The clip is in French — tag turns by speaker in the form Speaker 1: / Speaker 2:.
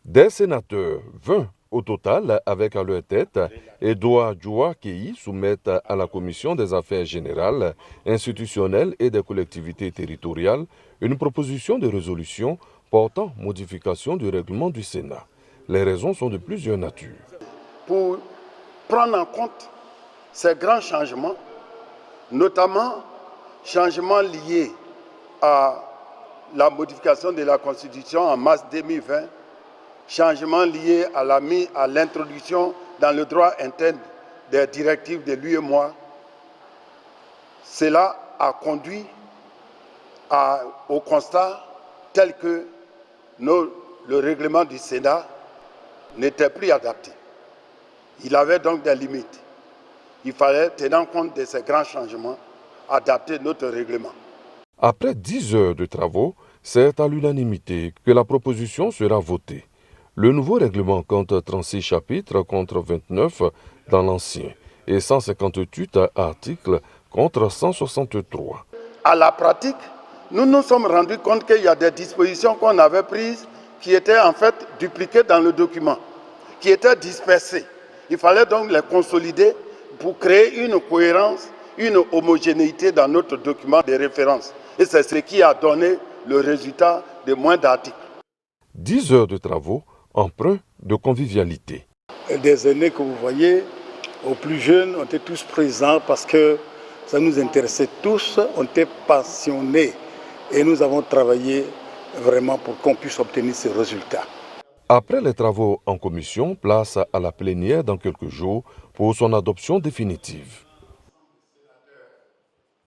Speaker 1: Des sénateurs, 20 au total, avec à leur tête Edouard Djoua-Kei, soumettent à la Commission des affaires générales, institutionnelles et des collectivités territoriales une proposition de résolution portant modification du règlement du Sénat. Les raisons sont de plusieurs natures.
Speaker 2: Pour prendre en compte ces grands changements, notamment changements liés à la modification de la Constitution en mars 2020, changements liés à l'introduction dans le droit interne des directives de l'UEMOA. Cela a conduit au constat tel que le règlement du Sénat n'était plus adapté. Il avait donc des limites. Il fallait, tenant compte de ces grands changements, adapter notre règlement.
Speaker 1: Après 10 heures de travaux, c'est à l'unanimité que la proposition sera votée. Le nouveau règlement compte 36 chapitres contre 29 dans l'ancien et 158 articles contre 163.
Speaker 2: À la pratique, nous nous sommes rendus compte qu'il y a des dispositions qu'on avait prises qui étaient en fait dupliquées dans le document, qui étaient dispersées. Il fallait donc les consolider pour créer une cohérence, une homogénéité dans notre document de référence. Et c'est ce qui a donné le résultat de moins d'articles.
Speaker 1: 10 heures de travaux, empreints de convivialité.
Speaker 3: Des aînés que vous voyez, aux plus jeunes, on était tous présents parce que ça nous intéressait tous, on était passionnés et nous avons travaillé vraiment pour qu'on puisse obtenir ces résultats.
Speaker 1: Après les travaux en commission, place à la plénière dans quelques jours pour son adoption définitive.